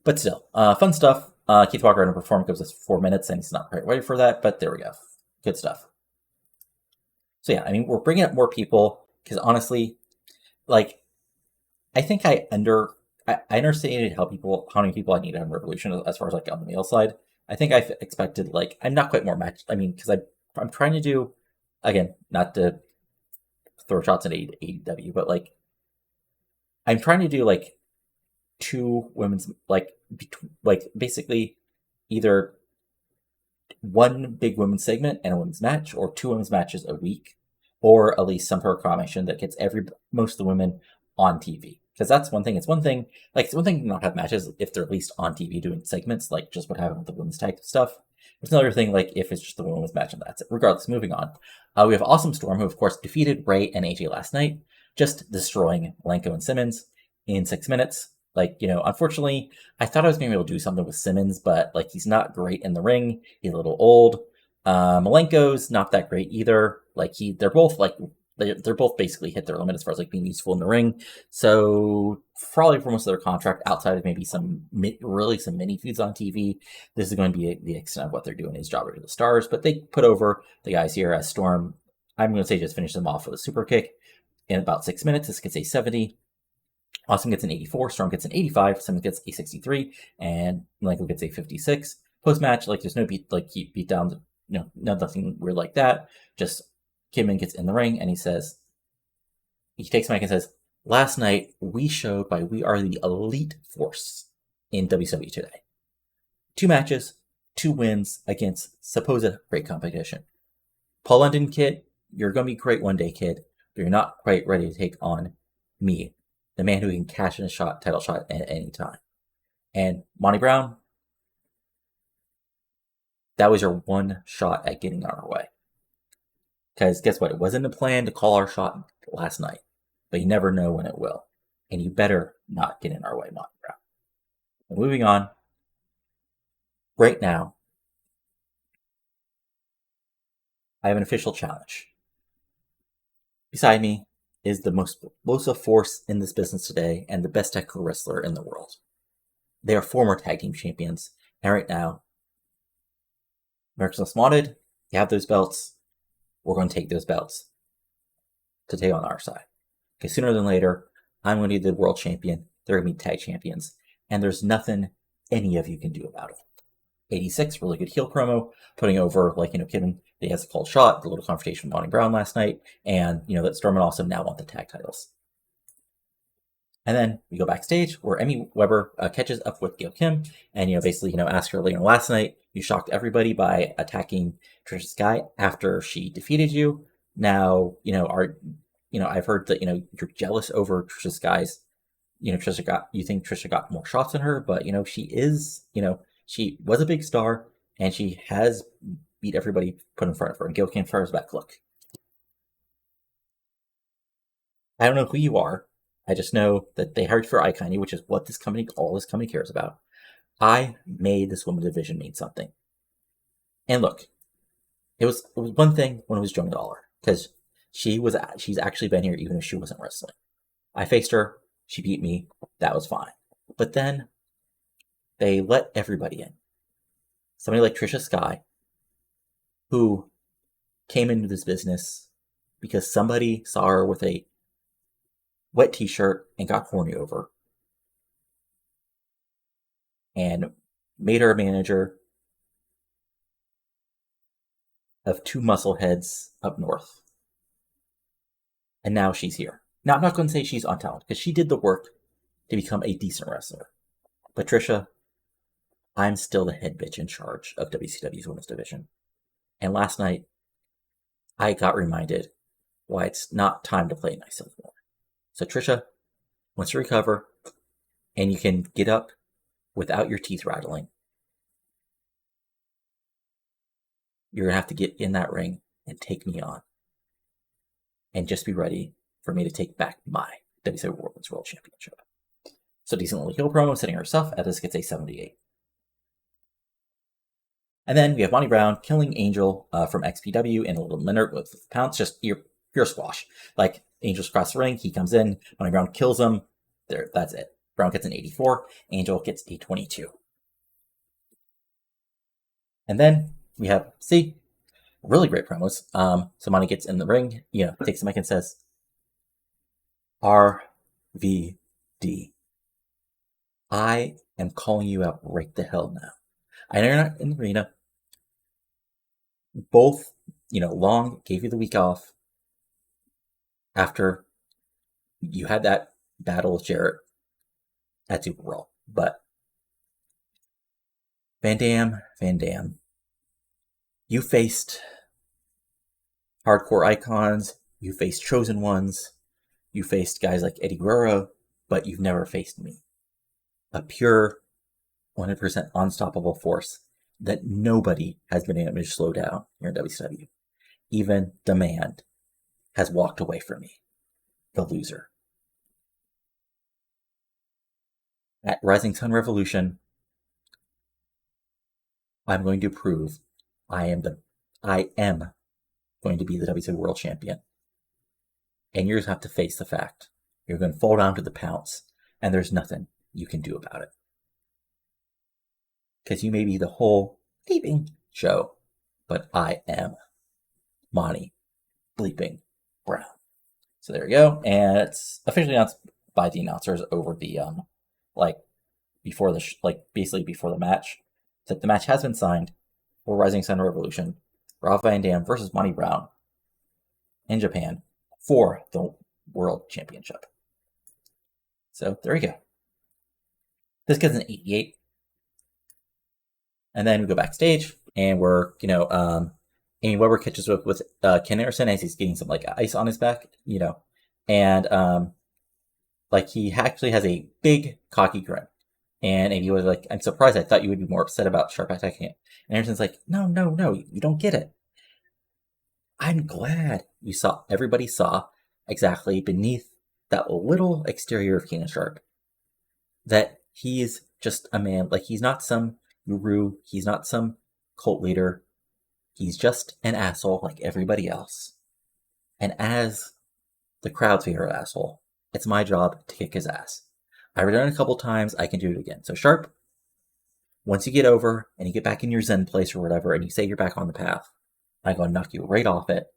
But still, fun stuff. Keith Walker underperformed because it's 4 minutes, and he's not quite ready for that, but there we go. Good stuff. So yeah, I mean, we're bringing up more people, because honestly, like, I think I understated how many people I need on Revolution as far as, like, on the male side. I think I've expected, like, I'm not quite more matched. I mean, because I'm trying to do, again, not to throw shots at AEW, but, like, I'm trying to do, like, 2 women's, like basically either 1 big women's segment and a women's match, or 2 women's matches a week, or at least some sort of combination that gets most of the women on TV. Because that's one thing. It's one thing to not have matches if they're at least on TV doing segments, like just what happened with the women's tag stuff. It's another thing, like, if it's just the women's match and that's it. Regardless, moving on. We have Awesome Storm, who of course defeated Ray and AJ last night, just destroying Malenko and Simmons in 6 minutes. Like, unfortunately, I thought I was going to be able to do something with Simmons, but, like, he's not great in the ring. He's a little old. Malenko's not that great either. Like, they're both basically hit their limit as far as, like, being useful in the ring. So probably for most of their contract, outside of maybe some mini feuds on TV, this is going to be the extent of what they're doing, is job to the stars. But they put over the guys here as Storm. I'm going to say just finish them off with a super kick in about 6 minutes. This gets a 70. Awesome gets an 84, Storm gets an 85, Simmons gets a 63, and Malenko gets a 56. Post-match, like, there's no beat down, nothing weird like that. Just Kidman gets in the ring, and he takes Mike and says, last night we showed why we are the elite force in WCW today. 2 matches, 2 wins against supposed great competition. Paul London, kid, you're going to be great one day, kid, but you're not quite ready to take on me, the man who can cash in a title shot at any time. And Monty Brown, that was your one shot at getting on our way. Because guess what? It wasn't a plan to call our shot last night, but you never know when it will. And you better not get in our way, Monty Brown. And moving on, right now, I have an official challenge. Beside me is the most explosive force in this business today and the best technical wrestler in the world. They are former tag team champions, and right now, America's Most Wanted, they have those belts. We're going to take those belts to take on our side. Because sooner than later, I'm going to be the world champion. They're going to be tag champions. And there's nothing any of you can do about it. 86, really good heel promo, putting over, Kidman, he has a called shot, the little confrontation with Monty Brown last night, and, that Storm and Awesome now want the tag titles. And then we go backstage where Emmy Weber catches up with Gail Kim and, basically, asks her, last night you shocked everybody by attacking Trisha Sky after she defeated you. Now, I've heard that, you're jealous over Trisha Sky's, you think Trisha got more shots than her, but, she is, she was a big star, and she has beat everybody put in front of her. And Gail Kim fires back, look, I don't know who you are. I just know that they hired for eye candy, which is what all this company cares about. I made this women's division mean something. And look, it was one thing when it was Joan Dollar, because she's actually been here even if she wasn't wrestling. I faced her, she beat me, that was fine. But then they let everybody in. Somebody like Trisha Sky, who came into this business because somebody saw her with a wet t-shirt and got horny over, and made her a manager of 2 muscle heads up north. And now she's here. Now, I'm not going to say she's untalented, because she did the work to become a decent wrestler. But Trisha, I'm still the head bitch in charge of WCW's women's division. And last night, I got reminded why it's not time to play nice anymore. So Trisha, once you recover and you can get up without your teeth rattling, you're going to have to get in that ring and take me on. And just be ready for me to take back my WCW Women's World Championship. So decent little heel promo setting herself, as this gets a 78. And then we have Monty Brown killing Angel from XPW in a little minute with pounce, just pure squash. Like, Angel's across the ring, he comes in, Monty Brown kills him, there, that's it. Brown gets an 84, Angel gets a 22. And then we have, really great promos. So Monty gets in the ring, takes the mic and says, RVD. I am calling you out right the hell now. I know you're not in the arena. Both, Long gave you the week off after you had that battle with Jarrett at Superbrawl. But Van Dam, you faced hardcore icons, you faced chosen ones, you faced guys like Eddy Guerrero, but you've never faced me. A pure 100% unstoppable force that nobody has been able to slow down here in WCW. Even Demand has walked away from me. The loser. At Rising Sun Revolution, I'm going to prove I am going to be the WCW World Champion. And you're going to have to face the fact. You're going to fall down to the pounce, and there's nothing you can do about it. Because you may be the whole bleeping show, but I am Monty bleeping Brown. So there we go, and it's officially announced by the announcers over the basically before the match, that the match has been signed for Rising Sun Revolution, Rob Van Dam versus Monty Brown in Japan for the World Championship. So there we go. This gets an 88. And then we go backstage, and we're, Amy Weber catches up with Ken Anderson as he's getting some, ice on his back, and, he actually has a big, cocky grin. And Amy was like, I'm surprised, I thought you would be more upset about Sharp attacking it. And Anderson's like, no, you don't get it. I'm glad everybody saw exactly beneath that little exterior of Keenan Sharp that he's just a man, he's not some guru, he's not some cult leader, he's just an asshole like everybody else. And as the crowd's favorite asshole, it's my job to kick his ass. I've done it a couple times, I can do it again. So Sharp, once you get over and you get back in your Zen place or whatever, and you say you're back on the path, I'm going to knock you right off it,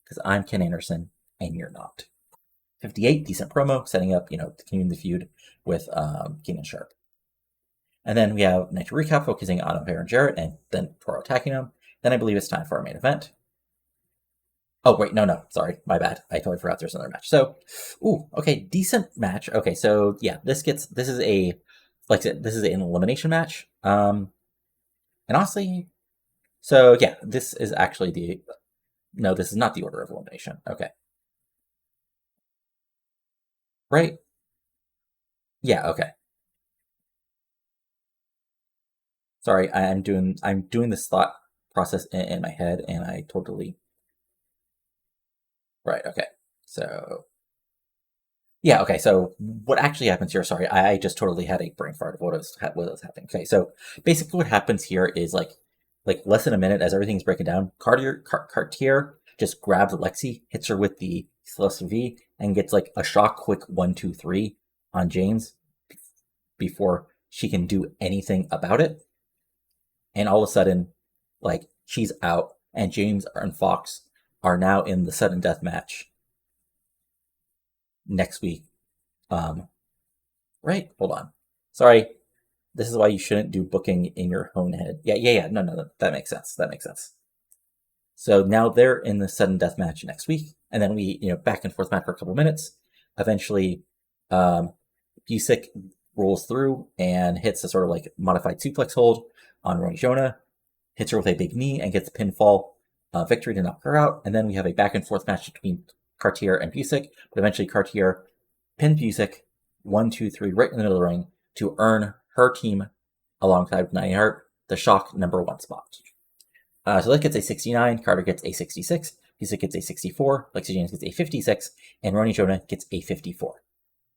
because I'm Ken Anderson and you're not. 58, decent promo, setting up, to continue the feud with Keenan Sharp. And then we have Nitro recap focusing on Vader and Jarrett, and then Toro attacking them. Then I believe it's time for our main event. Oh, wait, no, sorry, my bad. I totally forgot there's another match. So, okay, decent match. Okay, so yeah, this is an elimination match. And honestly, so yeah, this is actually this is not the order of elimination. Okay. Right? Yeah, okay. Sorry, I'm doing this thought process in my head, and I totally... Right, okay. So... Yeah, okay, so what actually happens here, sorry, I just totally had a brain fart of what was happening. Okay, so basically what happens here is, less than a minute as everything's breaking down, Cartier just grabs Lexi, hits her with the Celeste V, and gets, a shock quick 1, 2, 3 on James before she can do anything about it. And all of a sudden, she's out, and James and Fox are now in the sudden death match next week. Right? Hold on. Sorry. This is why you shouldn't do booking in your own head. Yeah. No. That makes sense. So now they're in the sudden death match next week, and then we, back and forth match for a couple minutes. Eventually, Busick rolls through and hits a sort of modified suplex hold on Roni Jonah, hits her with a big knee and gets a pinfall victory to knock her out. And then we have a back and forth match between Cartier and Busick, but eventually Cartier pinned Busick 1, 2, 3 right in the middle of the ring to earn her team alongside Neidhart the Shock #1 spot. So that gets a 69, Carter gets a 66, Busick gets a 64, Lexi James gets a 56, and Roni Jonah gets a 54.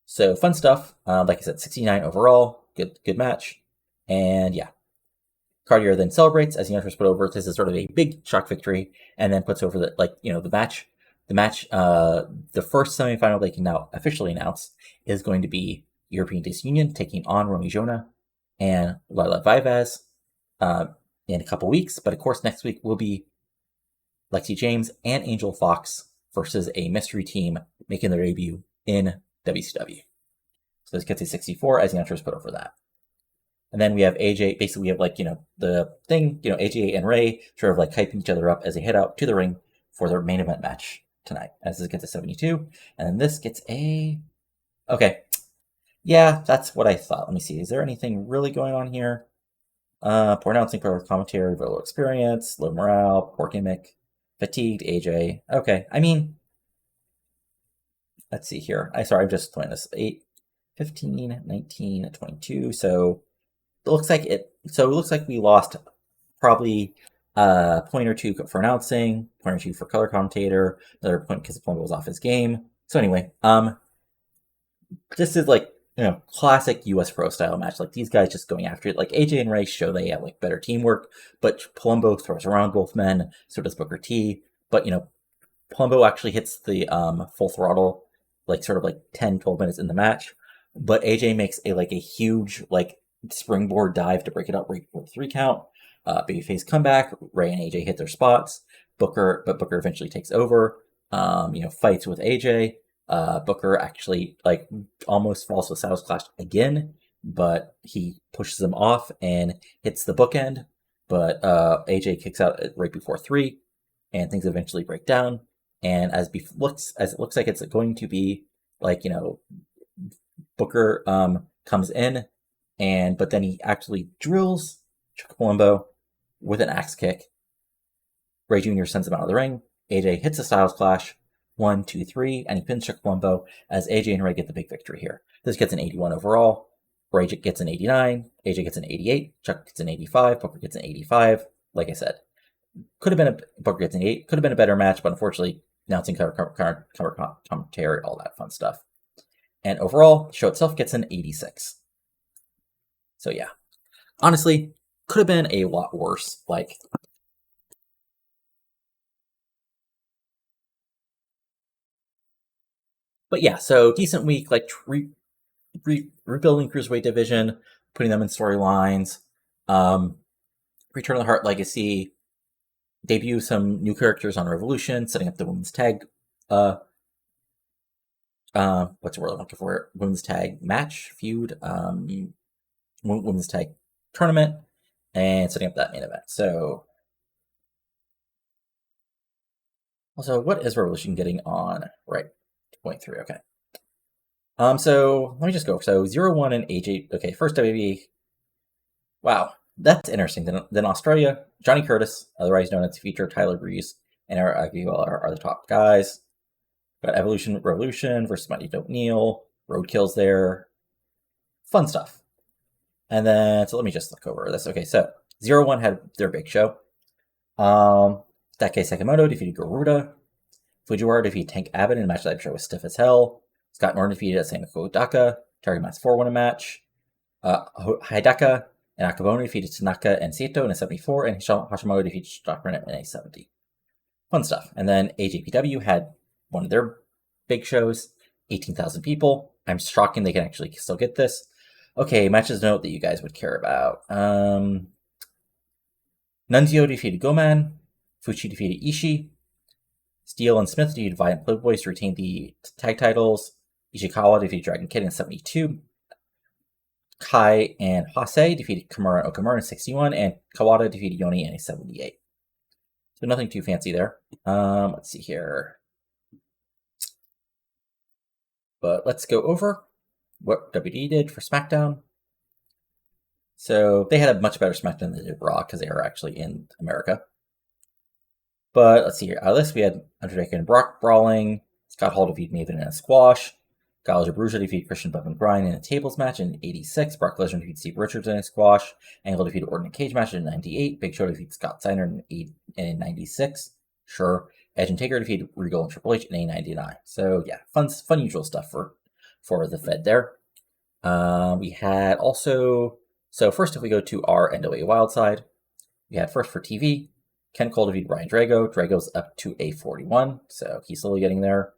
So fun stuff. Like I said, 69 overall, good match. And yeah, Cartier then celebrates as the Untouchables put over. This is sort of a big Shock victory, and then puts over the match. The first semifinal they can now officially announce is going to be European Disunion taking on Roni Jonah and Lila Vivaz in a couple weeks. But of course, next week will be Lexi James and Angel Fox versus a mystery team making their debut in WCW. So this gets a 64 as the Untouchables put over that. And then we have AJ, basically we have the thing, AJ and Ray sort of hyping each other up as they head out to the ring for their main event match tonight. As this gets a 72. And then this gets a, okay. Yeah, that's what I thought. Let me see. Is there anything really going on here? Poor announcing, poor commentary, low experience, low morale, poor gimmick, fatigued AJ. Okay, I mean, let's see here. I'm just playing this. 8, 15, 19, 22. So it looks like we lost probably a point or two for announcing, point or two for color commentator, another point because the point was off his game. So anyway, this is classic US Pro style match. These guys just going after it. AJ and Ray show they have better teamwork, but Palumbo throws around both men, so does Booker T. But Palumbo actually hits the full throttle 10, 12 minutes in the match. But AJ makes a huge springboard dive to break it up right before the 3 count. Babyface comeback. Ray and AJ hit their spots. Booker eventually takes over. Fights with AJ. Booker actually almost falls to Saddles Clash again, but he pushes him off and hits the bookend. But AJ kicks out right before 3, and things eventually break down. And as it looks like it's going to be Booker comes in, but then he actually drills Chuck Palumbo with an axe kick. Ray Jr. sends him out of the ring. AJ hits a Styles Clash. 1, 2, 3, and he pins Chuck Palumbo as AJ and Ray get the big victory here. This gets an 81 overall. Ray gets an 89. AJ gets an 88. Chuck gets an 85. Booker gets an 85. Like I said, Booker gets an 8. Could have been a better match, but unfortunately, announcing cover commentary, all that fun stuff. And overall, the show itself gets an 86. So yeah, honestly, could have been a lot worse. But yeah, so decent week, rebuilding Cruiserweight division, putting them in storylines, return of the Hart Legacy, debut some new characters on Revolution, setting up the women's tag, what's the word I'm looking for? Women's tag match, feud, women's tag tournament, and setting up that main event. So, also, what is Revolution getting on? Right. 0.3, okay. So let me just go. So 0-1 and AJ. Okay, first WWE. Wow, that's interesting. Then Australia, Johnny Curtis, otherwise known as Feature, Tyler Breeze, and Eric Aguilar are the top guys. Got Revolution versus Mighty Don't Kneel. Roadkill's there. Fun stuff. And then, so let me just look over this. Okay, so 0-1 had their big show. Daisuke Sekimoto defeated Garuda. Fujiwara defeated Tank Abbott in a match that I'm sure was stiff as hell. Scott Norton defeated Samiko Daka. Terry Mass 4 won a match. Hidaka and Akabone defeated Tanaka and Sato in a 74, and Hashimoto defeated Stockman in a 70. Fun stuff. And then AJPW had one of their big shows, 18,000 people. I'm shocking they can actually still get this. Okay, matches note that you guys would care about. Nunzio defeated Goman. Fuchi defeated Ishii. Steele and Smith defeated Violent Playboys to retain the tag titles. Ishikawa defeated Dragon Kid in 72. Kai and Hase defeated Kimura and Okamura in 61. And Kawada defeated Yoni in a 78. So nothing too fancy there. Let's see here. But let's go over what WWE did for SmackDown. So they had a much better SmackDown than they did Raw because they are actually in America. But let's see here. Out of this, we had Undertaker and Brock brawling. Scott Hall defeated Maven in a squash. Gallagher Bruja defeated Christian Buff and Bryan in a tables match in 86. Brock Lesnar defeated Steve Richards in a squash. Angle defeated Orton in a cage match in 98. Big Show defeated Scott Steiner in 96. Sure. Edge and Taker defeated Regal and Triple H in a 99. So yeah, fun usual stuff for the Fed there. We had also, so first if we go to our NWA Wild side, we had first for TV, Ken Cole defeated Brian Drago. Drago's up to a 41, so he's slowly getting there.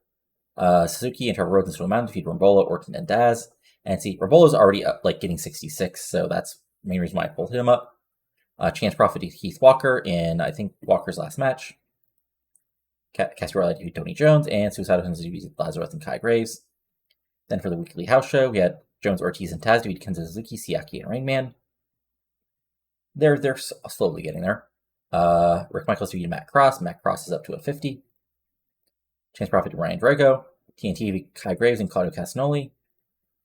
Suzuki and Trevor Rhodes and Stone Mountain defeated Rambola, Orton, and Daz. And see, Rambola's already up, like getting 66, so that's the main reason why I pulled him up. Chance Prophet defeated Heath Walker in, I think, Walker's last match. Casperella defeated Tony Jones, and Suicide Sins defeated Lazarus and Kai Graves. Then for the weekly house show, we had Jones, Ortiz, and Taz defeated Kenzo Suzuki, Siaki, and Rain Man. They're slowly getting there. Rick Michaels defeated Matt Cross. Matt Cross is up to a 50. Chance Prophet to Ryan Drago. TNT defeated Kai Graves and Claudio Castagnoli.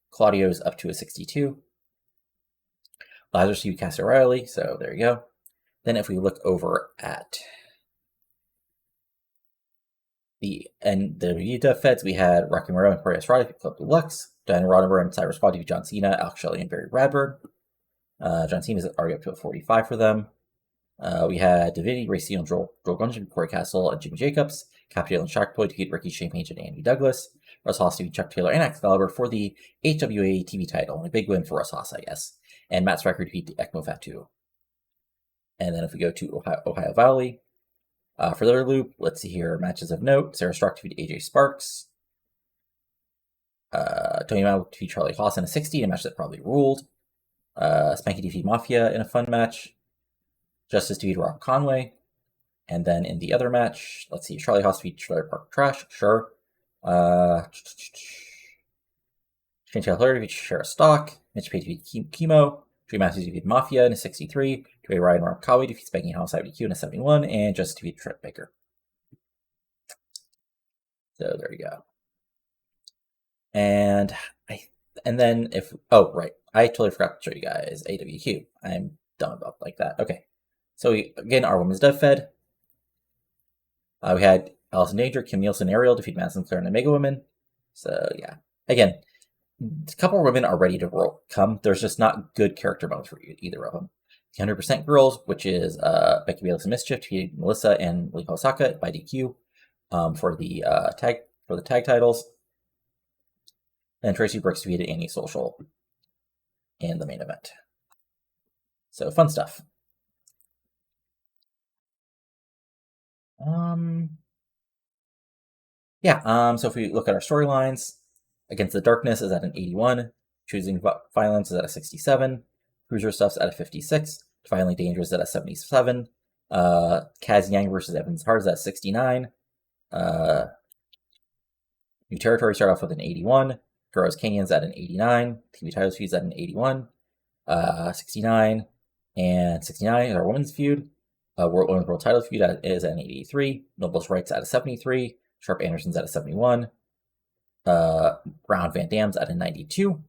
Claudio's up to a 62. Lazarus defeated Cass O'Reilly, so there you go. Then if we look over at the NWA Feds, we had Rocky Morrow and Corey Estrada defeat Club Deluxe. Diana Roddenberry and Cyrus Squad defeat John Cena, Alex Shelley, and Barry Bradburn. John Cena's already up to a 45 for them. We had Davidi, Ray Steele, and Joel Gunjan, Corey Castle, and Jimmy Jacobs. Capdale and Sharkboy defeat Ricky Shane Page and Andy Douglas. Russ Haas defeat Chuck Taylor and Excalibur for the HWA TV title. And a big win for Russ Haas, I guess. And Matt Striker defeat ECMO Fatu. And then if we go to Ohio Valley, for their loop, let's see here, matches of note. Sarah Stark defeated AJ Sparks. Tony Mao defeated Charlie Haas in a 60, a match that probably ruled. Spanky defeated Mafia in a fun match. Justice defeated Rob Conway. And then in the other match, let's see, Charlie Haas defeated Trailer Park Trash, sure. Shane Taylor defeated Shara Stock. Mitch Page defeated Chemo. Drew Matthews defeated Mafia in a 63. Dwayne Ryan Rob Kawi defeats Spanky House IBQ in a 71. And Justice defeated Trent Baker. So there you go. And then if, oh, right. I totally forgot to show you guys AWQ. I'm dumb about like that. Okay. So again, our women's dev fed. We had Allison Danger, Kim Nielsen, Ariel defeat Madison Claire and the Mega Women. So yeah. Again, a couple of women are ready to come. There's just not good character modes for either of them. The 100% Girls, which is Becky Bayless and Mischief, defeated Melissa and Lee Osaka by DQ for the tag titles. And Tracy Brooks defeated Annie Social in the main event. So fun stuff. So if we look at our storylines, Against the Darkness is at an 81, Choosing Violence is at a 67, Cruiser Stuff's at a 56, Violently Dangerous at a 77, Kaz Yang versus Evans Hart is at 69, New Territory start off with an 81, Guerrero's Canyon's at an 89, TV Titles Feud's at an 81, 69, and 69 is our women's feud. Women's World Title feud is at an 83. Noble's Rights at a 73. Sharp Anderson's at a 71. Brown Van Dam's at a 92.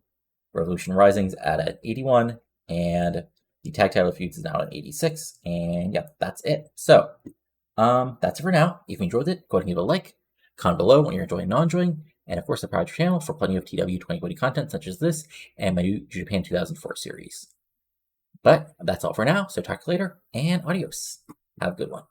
Revolution Rising's at an 81. And the tag title feuds is now at 86. And yeah, that's it. So, that's it for now. If you enjoyed it, go ahead and give it a like. Comment below what you're enjoying and not enjoying. And of course, subscribe to the channel for plenty of TW 2020 content such as this and my new Japan 2004 series. But that's all for now, so talk to you later, and adios. Have a good one.